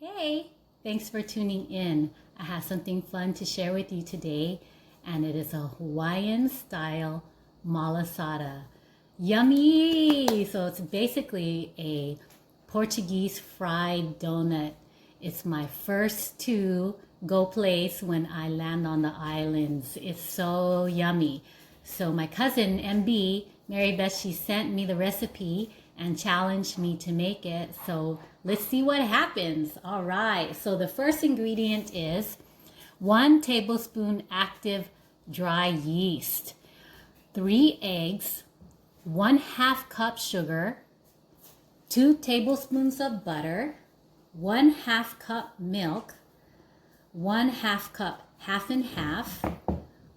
Hey, thanks for tuning in. I have something fun to share with you today, and it is a Hawaiian style malasada. Yummy! So it's basically a Portuguese fried donut. It's my first to go place when I land on the islands. It's so yummy. So my cousin MB, Mary Beth, she sent me the recipe and challenged me to make it. So let's see what happens. All right. So the first ingredient is 1 tablespoon active dry yeast, 3 eggs, 1/2 cup sugar, 2 tablespoons of butter, 1/2 cup milk, 1/2 cup half and half,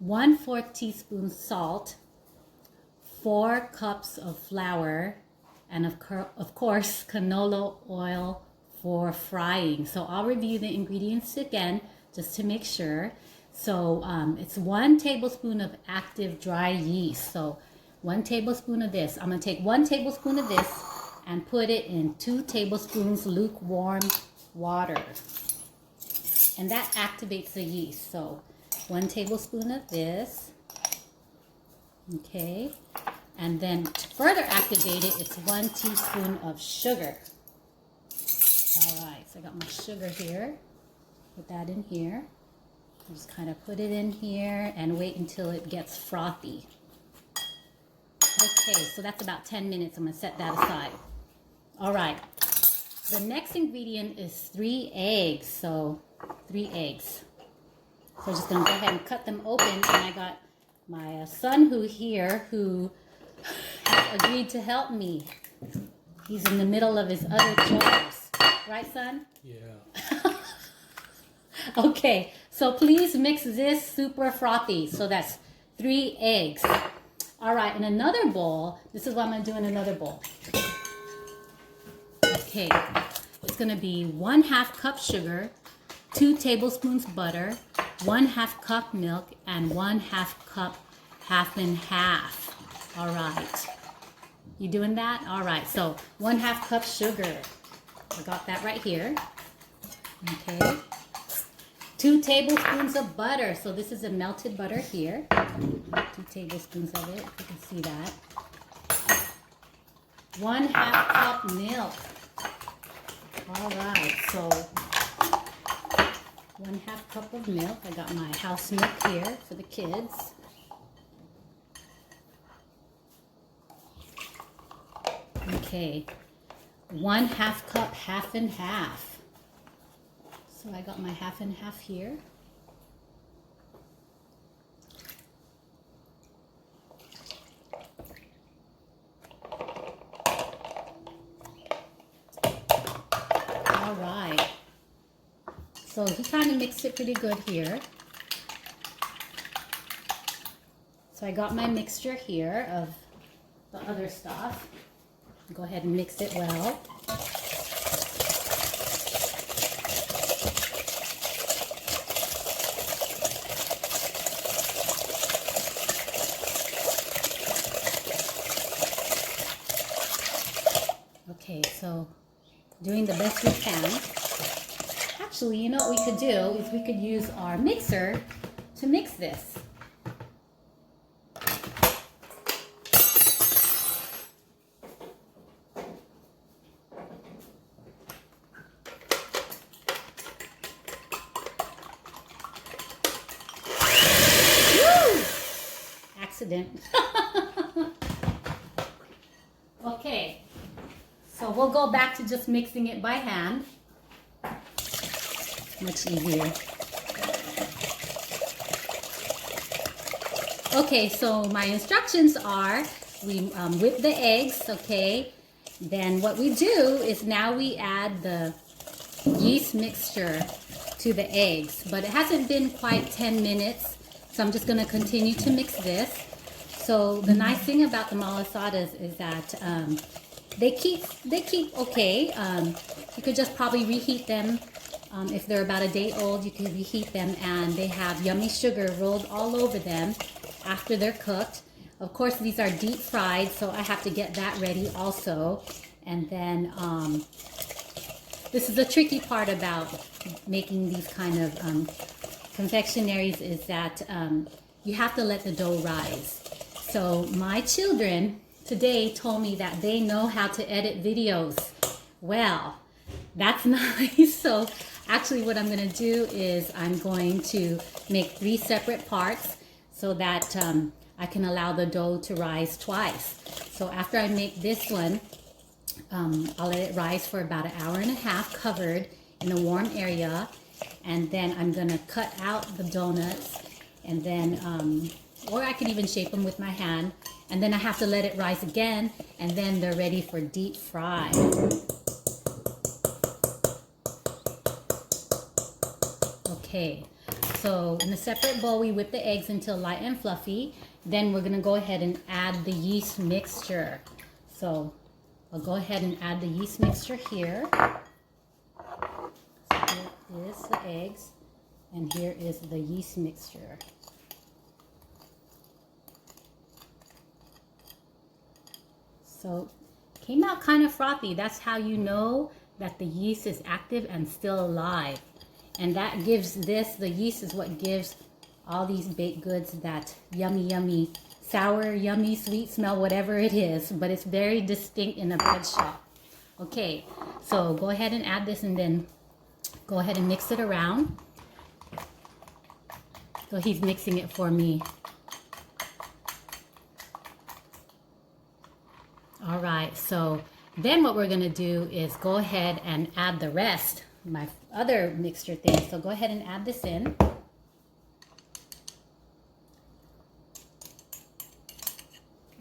1/4 teaspoon salt, 4 cups of flour, and of course canola oil for frying. So I'll review the ingredients again just to make sure. So it's 1 tablespoon of active dry yeast. So 1 tablespoon of this. I'm going to take 1 tablespoon of this and put it in 2 tablespoons lukewarm water. And that activates the yeast. So 1 tablespoon of this. Okay. And then to further activate it, it's 1 teaspoon of sugar. All right, so I got my sugar here. Put that in here. Just kind of put it in here and wait until it gets frothy. Okay, so that's about 10 minutes. I'm going to set that aside. All right, the next ingredient is 3 eggs. So 3 eggs. So I'm just going to go ahead and cut them open. And I got my son who has agreed to help me. He's in the middle of his other chores. Right, son? Yeah. Okay, so please mix this super frothy. So that's 3 eggs. All right, in another bowl, this is what I'm going to do in another bowl. Okay, it's going to be 1/2 cup sugar, 2 tablespoons butter, 1/2 cup milk, and 1/2 cup half and half. All right. You doing that? All right. So 1/2 cup sugar. I got that right here. Okay. 2 tablespoons of butter. So this is a melted butter here. 2 tablespoons of it, if you can see that. 1/2 cup milk. All right. So 1/2 cup of milk. I got my house milk here for the kids. Okay, 1/2 cup half and half. So I got my half and half here. All right. So he kind of mixed it pretty good here. So I got my mixture here of the other stuff. Go ahead and mix it well. Okay, so doing the best we can. Actually, you know what we could do is we could use our mixer to mix this. Accident. Okay, so we'll go back to just mixing it by hand. Much easier. Okay, so my instructions are we whip the eggs, okay? Then what we do is now we add the yeast mixture to the eggs, but it hasn't been quite 10 minutes. So I'm just going to continue to mix this. So the nice thing about the malasadas is that they keep okay. You could just probably reheat them. If they're about a day old, you can reheat them, and they have yummy sugar rolled all over them after they're cooked. Of course, these are deep fried, so I have to get that ready also. And then this is the tricky part about making these kind of confectionaries is that you have to let the dough rise. So my children today told me that they know how to edit videos. Well, that's nice. So actually what I'm going to do is I'm going to make 3 separate parts so that I can allow the dough to rise twice. So after I make this one, I'll let it rise for about 1.5 hours covered in a warm area. And then I'm going to cut out the donuts and then, or I could even shape them with my hand. And then I have to let it rise again, and then they're ready for deep fry. Okay, so in a separate bowl, we whip the eggs until light and fluffy. Then we're gonna go ahead and add the yeast mixture. So I'll go ahead and add the yeast mixture here. So here is the eggs, and here is the yeast mixture. So came out kind of frothy. That's how you know that the yeast is active and still alive. And that gives this, the yeast is what gives all these baked goods that yummy, yummy, sour, yummy, sweet smell, whatever it is. But it's very distinct in a bread shop. Okay, so go ahead and add this and then go ahead and mix it around. So he's mixing it for me. All right, so then what we're gonna do is go ahead and add the rest, my other mixture thing. So go ahead and add this in.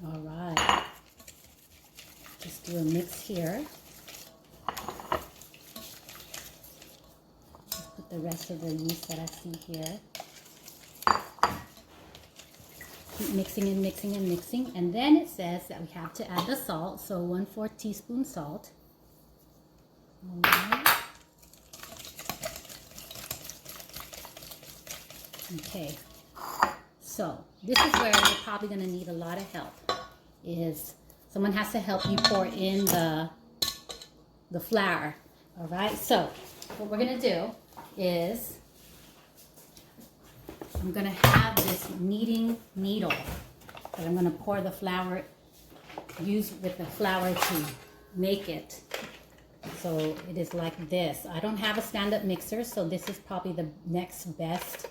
All right, just do a mix here. Just put the rest of the yeast that I see here. Keep mixing and mixing and mixing, and then it says that we have to add the salt, so 1/4 teaspoon salt. All right. Okay, so this is where you're probably going to need a lot of help. Is someone has to help you pour in the flour. All right, so what we're going to do is I'm going to have this kneading needle that I'm going to pour the flour, use with the flour to make it. So it is like this. I don't have a stand-up mixer, so this is probably the next best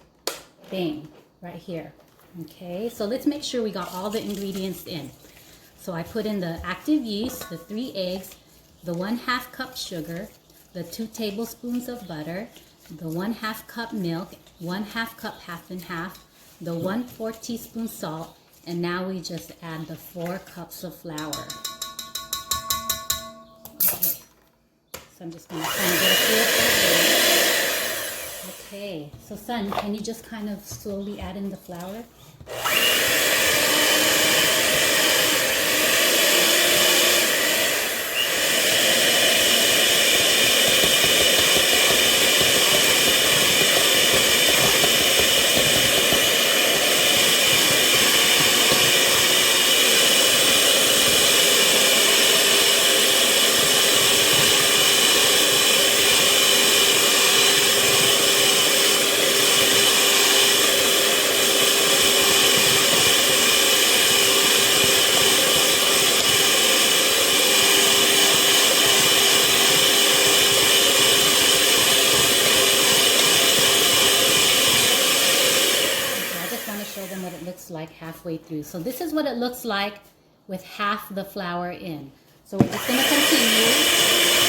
thing right here. Okay, so let's make sure we got all the ingredients in. So I put in the active yeast, the 3 eggs, the 1/2 cup sugar, the 2 tablespoons of butter, the 1/2 cup milk, 1/2 cup half and half, the 1/4 teaspoon salt, and now we just add the 4 cups of flour. Okay, so I'm just gonna kind of get a feel for it. Okay, so son, can you just kind of slowly add in the flour? Show them what it looks like halfway through. So this is what it looks like with half the flour in. So we're just going to continue.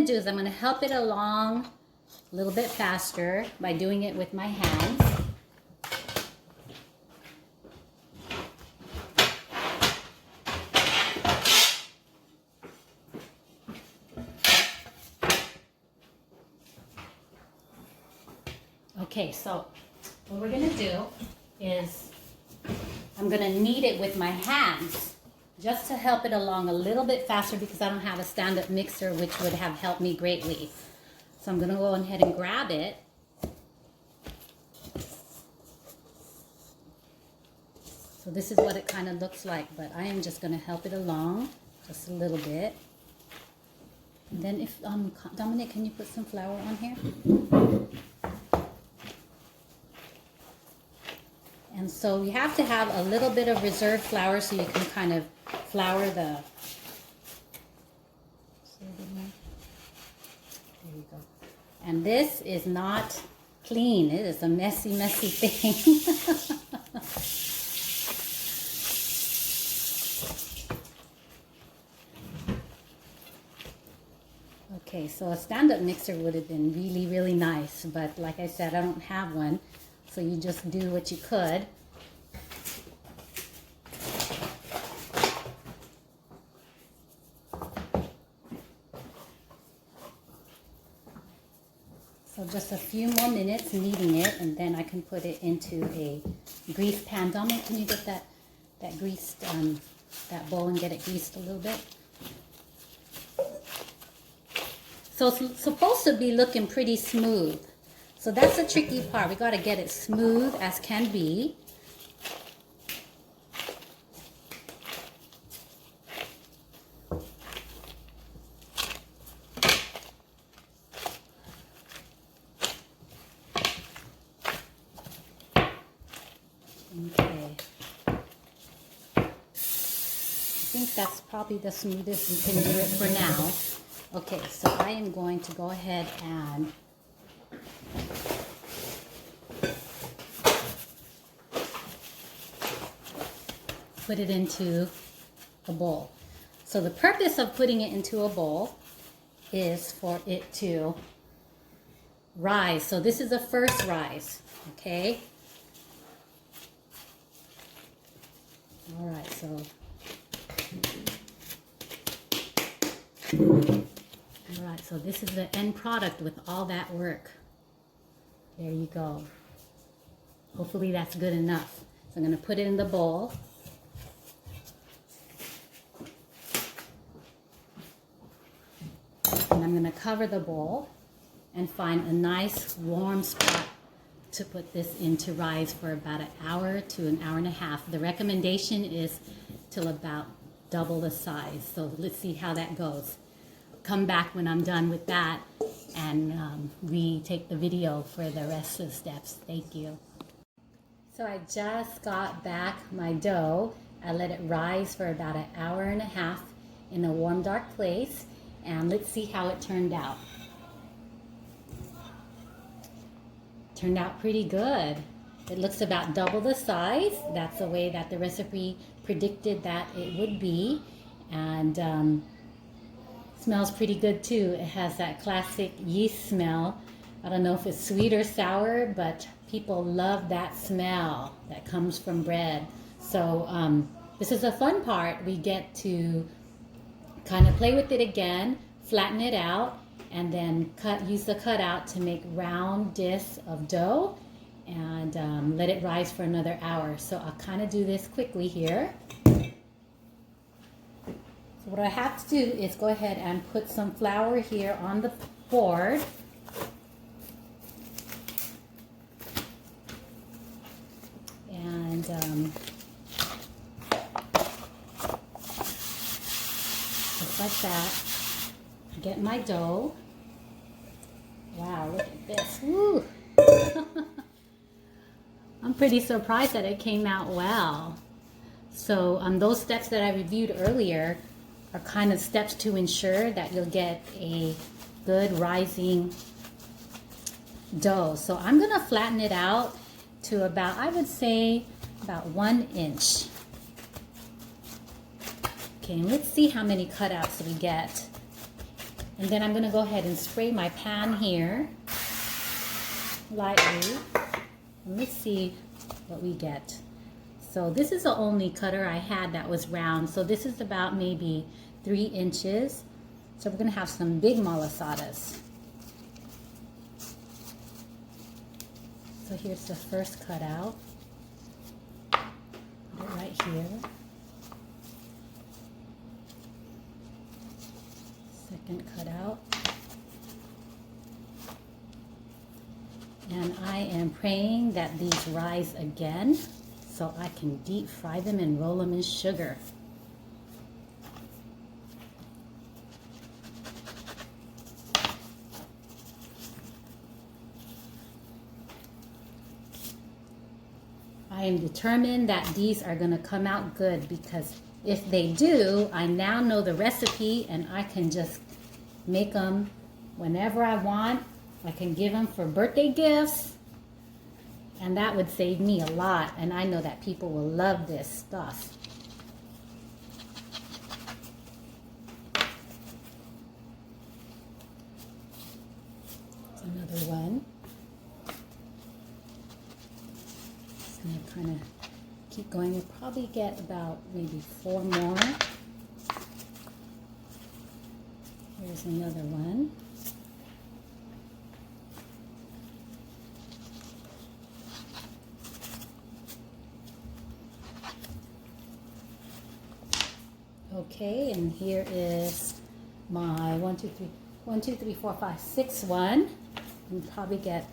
do is I'm going to help it along a little bit faster by doing it with my hands. Okay, so what we're going to do is I'm going to knead it with my hands just to help it along a little bit faster because I don't have a stand-up mixer, which would have helped me greatly. So I'm going to go ahead and grab it. So this is what it kind of looks like, but I am just going to help it along just a little bit. And then if, Dominic, can you put some flour on here? And so you have to have a little bit of reserve flour so you can kind of flour the, there you go. And this is not clean. It is a messy, messy thing. Okay, so a stand-up mixer would have been really, really nice, but like I said, I don't have one. So you just do what you could. So just a few more minutes kneading it, and then I can put it into a greased pan. Dominic, can you get that greased, that bowl and get it greased a little bit? So it's supposed to be looking pretty smooth. So that's the tricky part. We got to get it smooth as can be. Okay. I think that's probably the smoothest we can do it for now. Okay, so I am going to go ahead and put it into a bowl. So the purpose of putting it into a bowl is for it to rise. So this is the first rise, okay? All right, so this is the end product with all that work. There you go. Hopefully that's good enough. So I'm going to put it in the bowl. And I'm going to cover the bowl and find a nice warm spot to put this in to rise for about an hour to an hour and a half. The recommendation is till about double the size. So let's see how that goes. Come back when I'm done with that and retake the video for the rest of the steps. Thank you. So I just got back my dough. I let it rise for about an hour and a half in a warm, dark place. And let's see how it turned out. Turned out pretty good. It looks about double the size. That's the way that the recipe predicted that it would be. And smells pretty good too. It has that classic yeast smell. I don't know if it's sweet or sour, but people love that smell that comes from bread. So this is a fun part. We get to kind of play with it again, flatten it out, and then use the cutout to make round discs of dough and let it rise for another hour. So I'll kind of do this quickly here. So what I have to do is go ahead and put some flour here on the board. And just like that. Get my dough. Wow, look at this. Woo! I'm pretty surprised that it came out well. So those steps that I reviewed earlier are kind of steps to ensure that you'll get a good rising dough. So I'm going to flatten it out to about, I would say, about 1 inch. Okay, and let's see how many cutouts we get. And then I'm going to go ahead and spray my pan here lightly. And let's see what we get. So this is the only cutter I had that was round. So this is about maybe 3 inches. So we're going to have some big malasadas. So here's the first cutout. Put it right here. Second cutout. And I am praying that these rise again so I can deep fry them and roll them in sugar. I am determined that these are going to come out good, because if they do, I now know the recipe and I can just make them whenever I want. I can give them for birthday gifts, and that would save me a lot, and I know that people will love this stuff. Another one. Just going to kind of keep going. You'll probably get about maybe 4 more. Here's another one. Okay, and here is my 1, 2, 3, 4, 5, 6 one. You probably get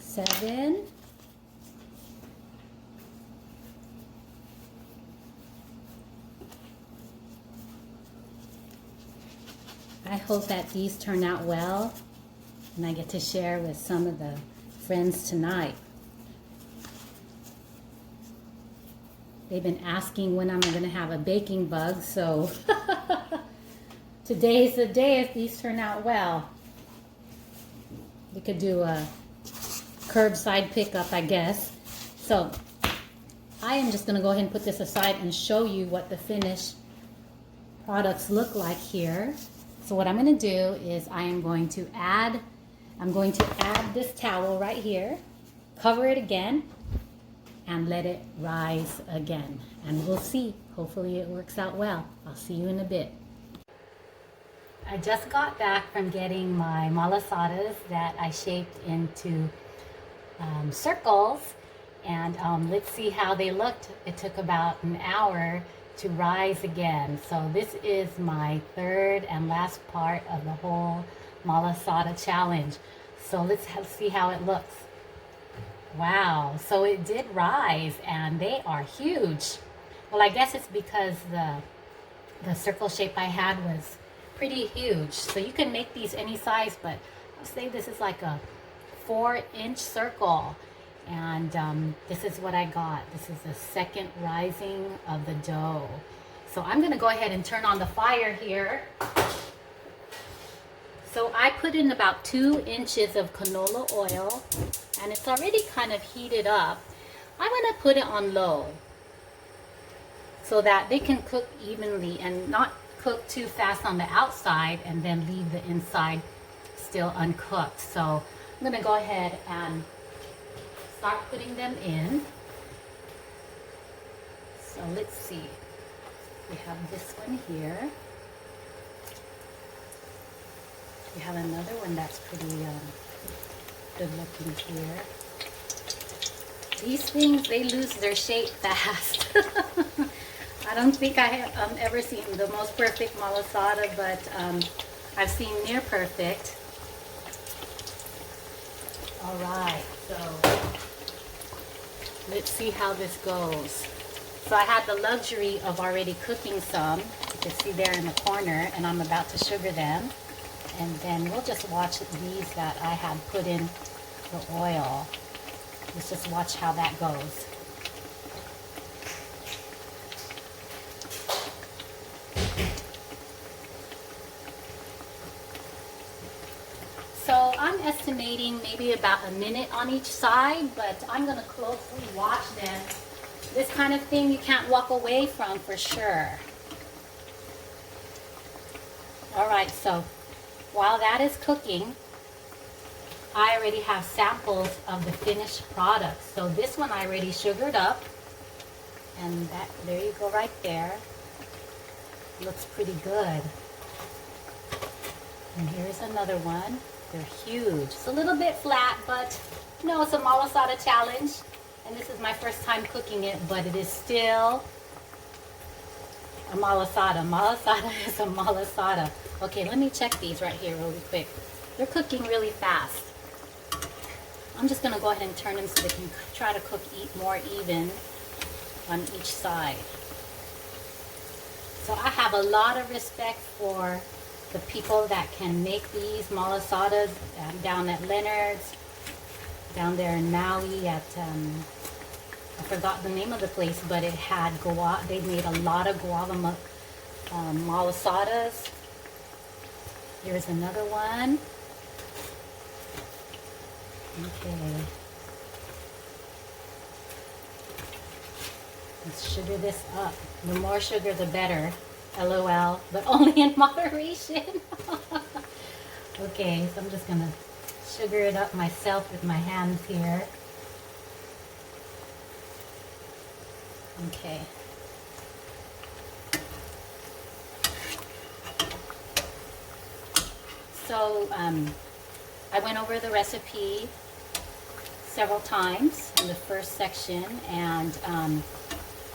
7. I hope that these turn out well, and I get to share with some of the friends tonight. They've been asking when I'm going to have a baking bug, so today's the day if these turn out well. We could do a curbside pickup, I guess. So I am just going to go ahead and put this aside and show you what the finished products look like here. So what I'm going to do is I'm going to add this towel right here, cover it again, and let it rise again. And we'll see. Hopefully it works out well. I'll see you in a bit. I just got back from getting my malasadas that I shaped into circles. And let's see how they looked. It took about an hour to rise again. So this is my third and last part of the whole malasada challenge. So let's see how it looks. Wow, so it did rise, and they are huge. Well, I guess it's because the circle shape I had was pretty huge. So you can make these any size, but I'll say this is like a 4-inch circle. And this is what I got. This is the second rising of the dough. So I'm going to go ahead and turn on the fire here. So I put in about 2 inches of canola oil, and it's already kind of heated up. I'm going to put it on low so that they can cook evenly and not cook too fast on the outside and then leave the inside still uncooked. So I'm going to go ahead and start putting them in. So let's see. We have this one here. We have another one that's pretty good looking here. These things, they lose their shape fast. I don't think I have ever seen the most perfect malasada, but I've seen near perfect. All right, so let's see how this goes. So I had the luxury of already cooking some. You can see there in the corner, and I'm about to sugar them. And then we'll just watch these that I had put in the oil. Let's just watch how that goes. So I'm estimating maybe about a minute on each side, but I'm going to closely watch them. This kind of thing you can't walk away from for sure. All right, so while that is cooking, I already have samples of the finished product. So this one I already sugared up, and that, there you go right there. Looks pretty good. And here's another one. They're huge. It's a little bit flat, but no, it's a malasada challenge. And this is my first time cooking it, but it is still a malasada. Malasada is a malasada. Okay, let me check these right here really quick. They're cooking really fast. I'm just gonna go ahead and turn them so they can try to cook more even on each side. So I have a lot of respect for the people that can make these malasadas down at Leonard's, down there in Maui at, I forgot the name of the place, but it had guava. They made a lot of guava malasadas. Here's another one. Okay. Let's sugar this up. The more sugar, the better. LOL, but only in moderation. Okay, so I'm just gonna sugar it up myself with my hands here. Okay. So I went over the recipe several times in the first section, and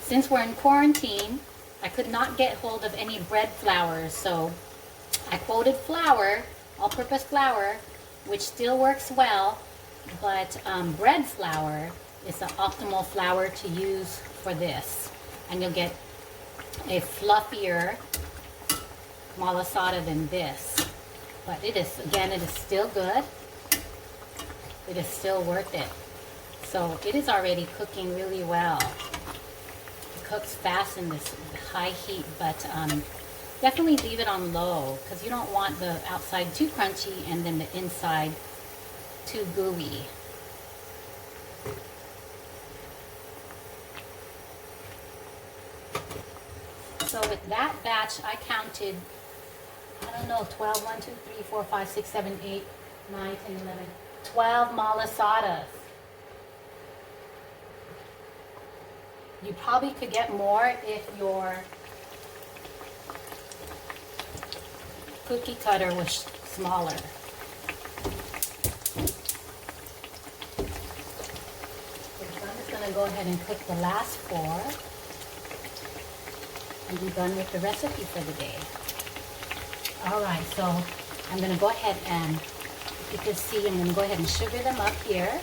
since we're in quarantine, I could not get hold of any bread flour, so I quoted flour, all-purpose flour, which still works well, but bread flour is the optimal flour to use for this, and you'll get a fluffier malasada than this. But it is, again, it is still good. It is still worth it. So it is already cooking really well. It cooks fast in this high heat, but definitely leave it on low because you don't want the outside too crunchy and then the inside too gooey. So with that batch, I counted, I don't know, 12, 1, 2, 3, 4, 5, 6, 7, 8, 9, 10, 11, 12 malasadas. You probably could get more if your cookie cutter was smaller. So I'm just going to go ahead and cook the last 4 and be done with the recipe for the day. Alright, so I'm going to go ahead and, if you can see, I'm going to go ahead and sugar them up here.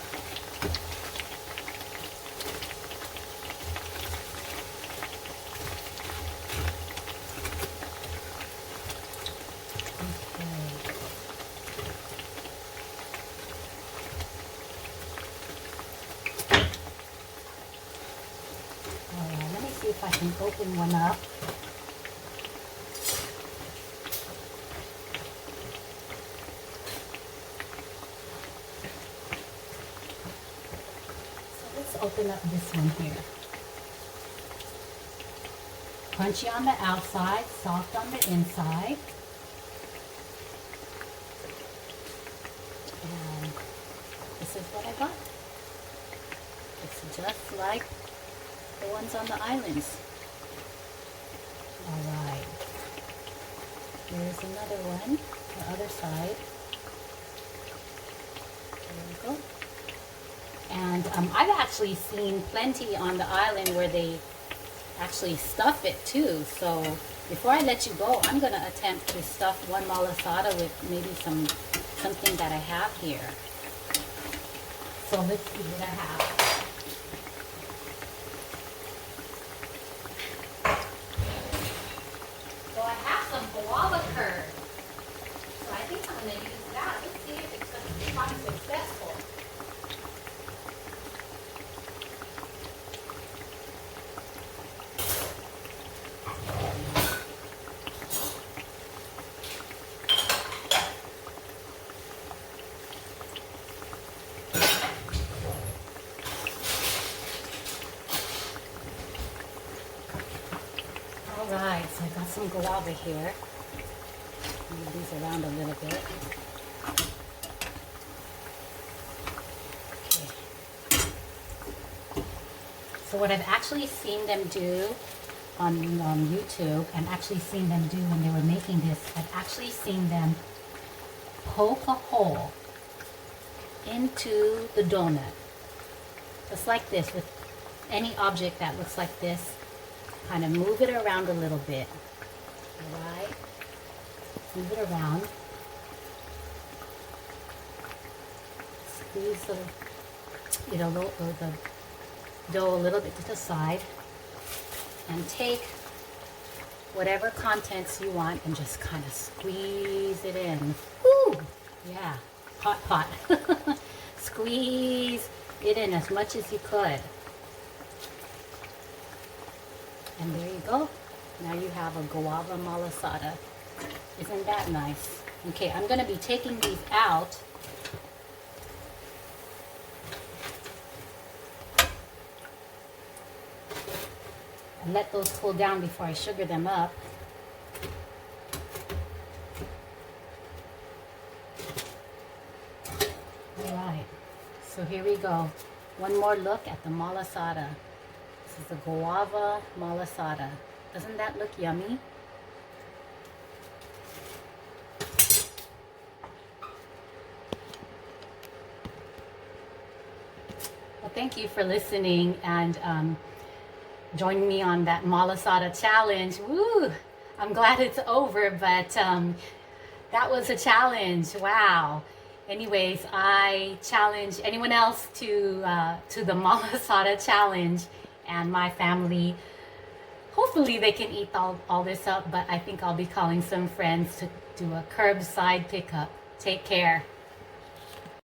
If I can open one up. So let's open up this one here. Crunchy on the outside, soft on the inside. And this is what I got. It's just like the ones on the islands. Alright. Here's another one, the other side. There we go. And I've actually seen plenty on the island where they actually stuff it too. So before I let you go, I'm going to attempt to stuff one malasada with maybe something that I have here. So let's see what I have. Guava curd. So I think I'm going to use that. Let's see if it's going to be successful. Alright, so I got some guava here. move these around a little bit. Okay. So what I've actually seen them do on YouTube, and actually seen them do when they were making this, I've actually seen them poke a hole into the donut. Just like this, with any object that looks like this. Kind of move it around a little bit. Alright? Move it around. Squeeze the dough a little bit to the side. And take whatever contents you want and just kind of squeeze it in. Woo! Yeah, hot. Squeeze it in as much as you could. And there you go. Now you have a guava malasada. Isn't that nice? Okay, I'm going to be taking these out. And let those cool down before I sugar them up. Alright, so here we go. One more look at the malasada. This is the guava malasada. Doesn't that look yummy? Well, thank you for listening and join me on that malasada challenge. Woo! I'm glad it's over, but that was a challenge. Wow. Anyways, I challenge anyone else to the malasada challenge, and my family. Hopefully they can eat all this up, but I think I'll be calling some friends to do a curbside pickup. Take care.